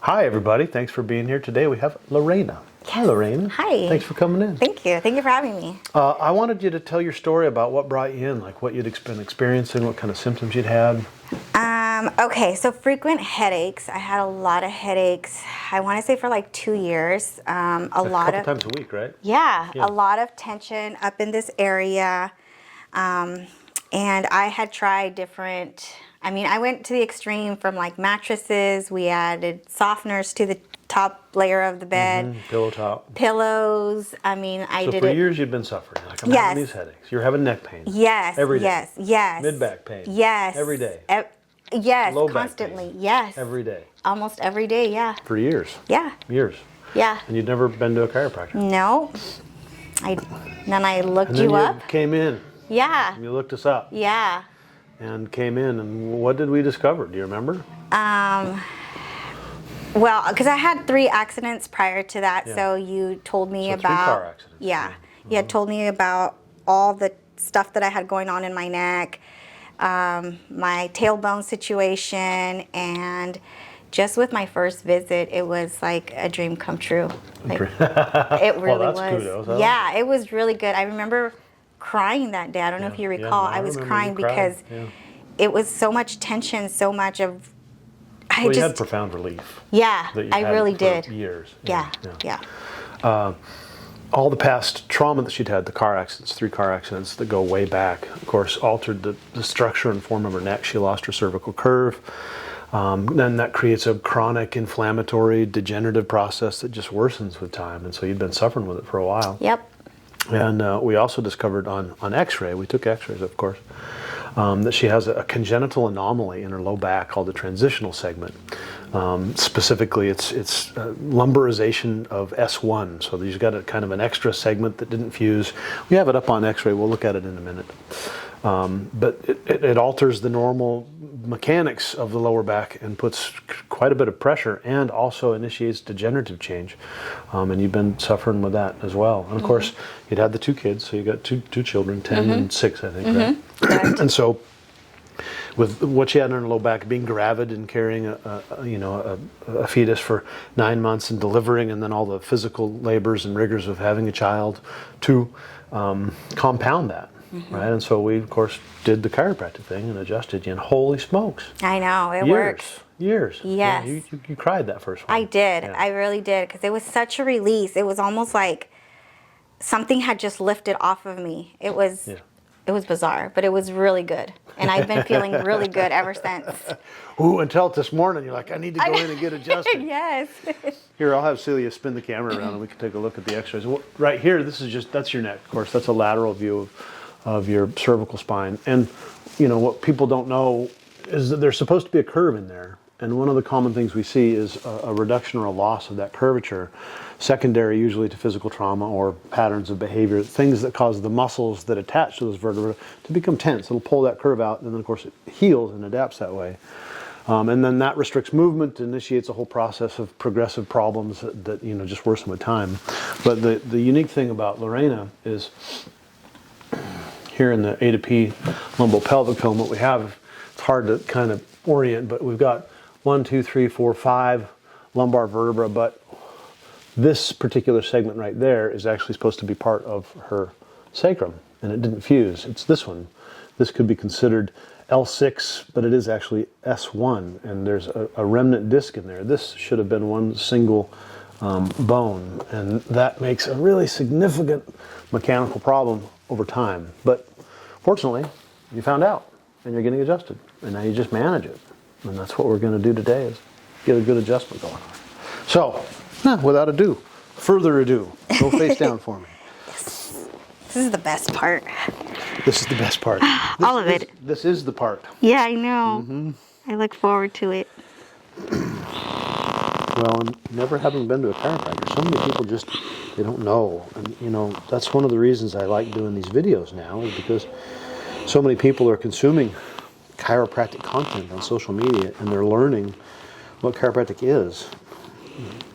Hi, everybody. Thanks for being here. Today we have Lorena. Hi, Lorena. Hi. Thanks for coming in. Thank you. Thank you for having me. I wanted you to tell your story about what brought you in, like what you'd been experiencing, what kind of symptoms you'd had. Okay, so frequent headaches. I had a lot of headaches. I want to say for like 2 years. A couple times a week, right? Yeah, a lot of tension up in this area. And I had tried different, I went to the extreme from like mattresses. We added softeners to the top layer of the bed. Pillow top. Pillows. I So did for it. years you've been suffering. Like, I'm Yes. having these headaches. You're having neck pain. Yes. Every day. Yes. Mid-back pain. Yes. Every day. Yes. Low back Constantly. pain. Yes. Every day. Almost every day. Yeah. For years. Yeah. Years. Yeah. And you'd never been to a chiropractor. No. Then I looked And then you up. Came in. Yeah. And you looked us up. Yeah. And came in. And what did we discover? Do you remember? Well, because I had 3 accidents prior to that, Yeah. so you told me So about 3 car accidents. Yeah, you had told me about all the stuff that I had going on in my neck, my tailbone situation, and just with my first visit, it was like a dream come true. Like, it really Well, that's was. kudos, huh? Yeah, it was really good. I remember crying that day. I don't know if you recall. no, I was remember crying you cried. because it was so much tension, so much of. Well, you had profound relief. Yeah, that you I had really for did. Years. Yeah. All the past trauma that she'd had, the car accidents, 3 car accidents that go way back, of course, altered the structure and form of her neck. She lost her cervical curve. Then that creates a chronic inflammatory degenerative process that just worsens with time. And so you'd been suffering with it for a while. Yep. And we also discovered on x-ray, we took x-rays of course, that she has a congenital anomaly in her low back called the transitional segment. Specifically, it's lumbarization of S1. So you've got a kind of an extra segment that didn't fuse. We have it up on x-ray. We'll look at it in a minute. But it alters the normal mechanics of the lower back and puts quite a bit of pressure and also initiates degenerative change. And you've been suffering with that as well. And of course, you'd had the 2 kids, so you got two children, 10 and 6, I think, right? Correct. And so with what she had in her low back, being gravid and carrying a fetus for 9 months and delivering, and then all the physical labors and rigors of having a child to compound that. Right, and so we, of course, did the chiropractic thing and adjusted you, and holy smokes. I know, it works. Years. Yes. Yeah, you cried that first one. I did. Yeah. I really did, because it was such a release. It was almost like something had just lifted off of me. It was bizarre, but it was really good. And I've been feeling really good ever since. Ooh, until this morning, you're like, I need to go in and get adjusted. Yes. Here, I'll have Celia spin the camera around and we can take a look at the x-rays. Right here, that's your neck, of course. That's a lateral view of your cervical spine. And, what people don't know is that there's supposed to be a curve in there. And one of the common things we see is a reduction or a loss of that curvature, secondary usually to physical trauma or patterns of behavior, things that cause the muscles that attach to those vertebrae to become tense. It'll pull that curve out, and then, of course, it heals and adapts that way. And then that restricts movement, initiates a whole process of progressive problems that just worsen with time. But the unique thing about Lorena is here in the A to P lumbopelvic cone, what we have, it's hard to kind of orient, but we've got 1, 2, 3, 4, 5 lumbar vertebra, but this particular segment right there is actually supposed to be part of her sacrum, and it didn't fuse. It's this one. This could be considered L6, but it is actually S1, and there's a remnant disc in there. This should have been one single bone, and that makes a really significant mechanical problem over time. But fortunately, you found out, and you're getting adjusted, and now you just manage it. And that's what we're going to do today, is get a good adjustment going on. So, without further ado, go face down for me. Yes. This is the best part. This is the best part. All of it. This is the part. Yeah, I know. I look forward to it. Well, and never having been to a chiropractor, so many people they don't know. And, that's one of the reasons I like doing these videos now, is because so many people are consuming chiropractic content on social media, and they're learning what chiropractic is.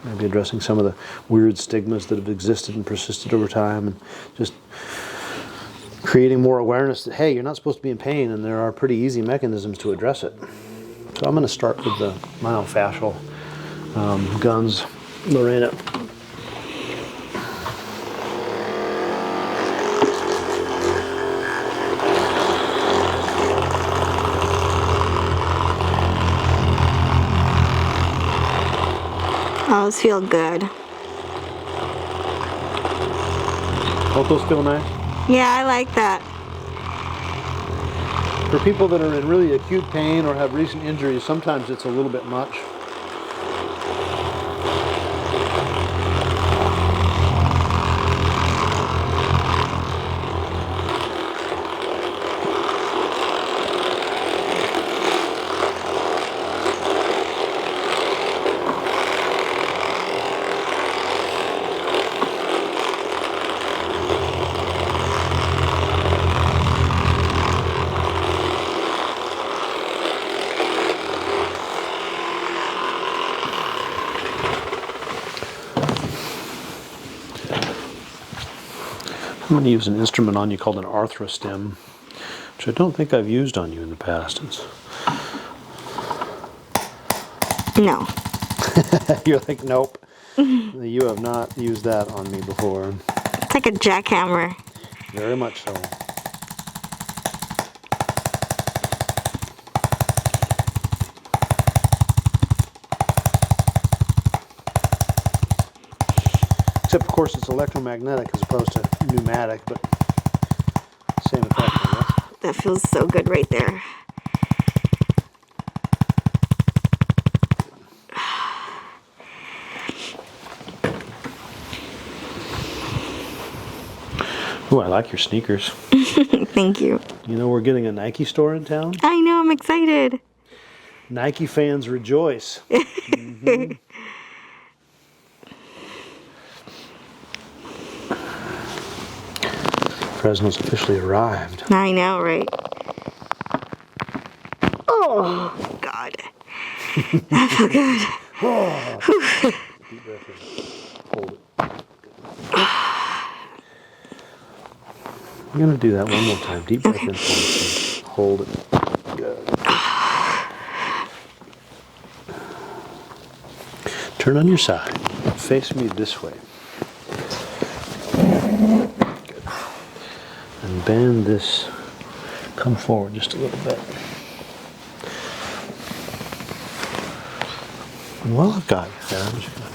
Maybe addressing some of the weird stigmas that have existed and persisted over time, and just creating more awareness that, hey, you're not supposed to be in pain, and there are pretty easy mechanisms to address it. So I'm going to start with the myofascial guns, Lorena. Those feel good. Don't those feel nice? Yeah, I like that. For people that are in really acute pain or have recent injuries, sometimes it's a little bit much. I'm going to use an instrument on you called an arthrostem, which I don't think I've used on you in the past. No. You're like, nope. You have not used that on me before. It's like a jackhammer. Very much so. Except, of course, it's electromagnetic as opposed to pneumatic, but same effect, I guess. That feels so good right there. Ooh, I like your sneakers. Thank you. You know, we're getting a Nike store in town. I know, I'm excited. Nike fans rejoice. Mm-hmm. Fresno's officially arrived. I know, right? Oh, God. That felt good. Deep breath in. Hold it. I'm going to do that one more time. Deep breath in. Hold it. Good. Turn on your side. Face me this way. Good. And bend this. Come forward just a little bit. And while I've got you there, I'm just going to...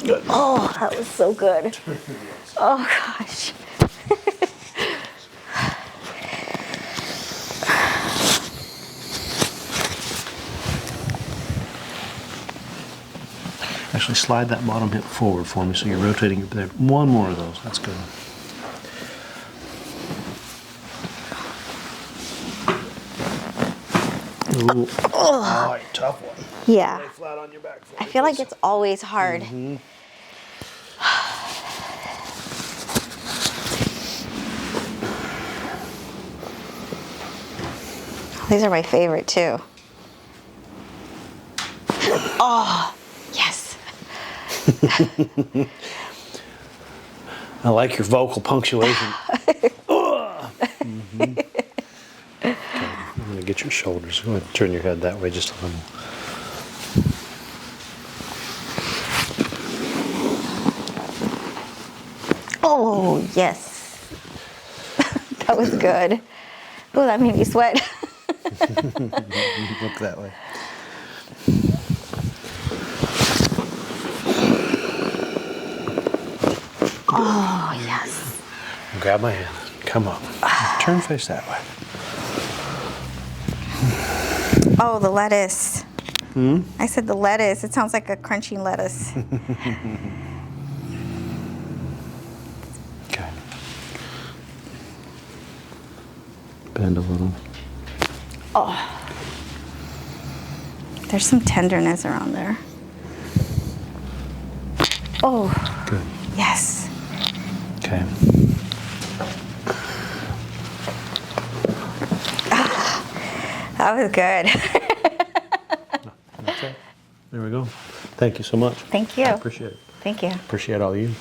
Good. Oh, that was so good. Oh, gosh. Actually, slide that bottom hip forward for me so you're rotating it there. One more of those. That's good. Ooh. Oh, tough one. Yeah. Lay flat on your back for I me, feel like please. it's always hard. These are my favorite too. Oh, yes. I like your vocal punctuation. Mm-hmm. Okay, I'm going to get your shoulders. Go ahead and turn your head that way just a little. Oh, yes. That was good. Oh, that made me sweat. Look that way. Oh, yes. Grab my hand. Come up. Turn face that way. Oh, the lettuce. I said the lettuce. It sounds like a crunching lettuce. Okay. Bend a little. Oh. There's some tenderness around there. Oh. Good. Yes. Okay. That was good. That's it. There we go. Thank you so much. Thank you. I appreciate it. Thank you. Appreciate all you.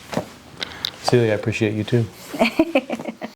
Celia, I appreciate you too.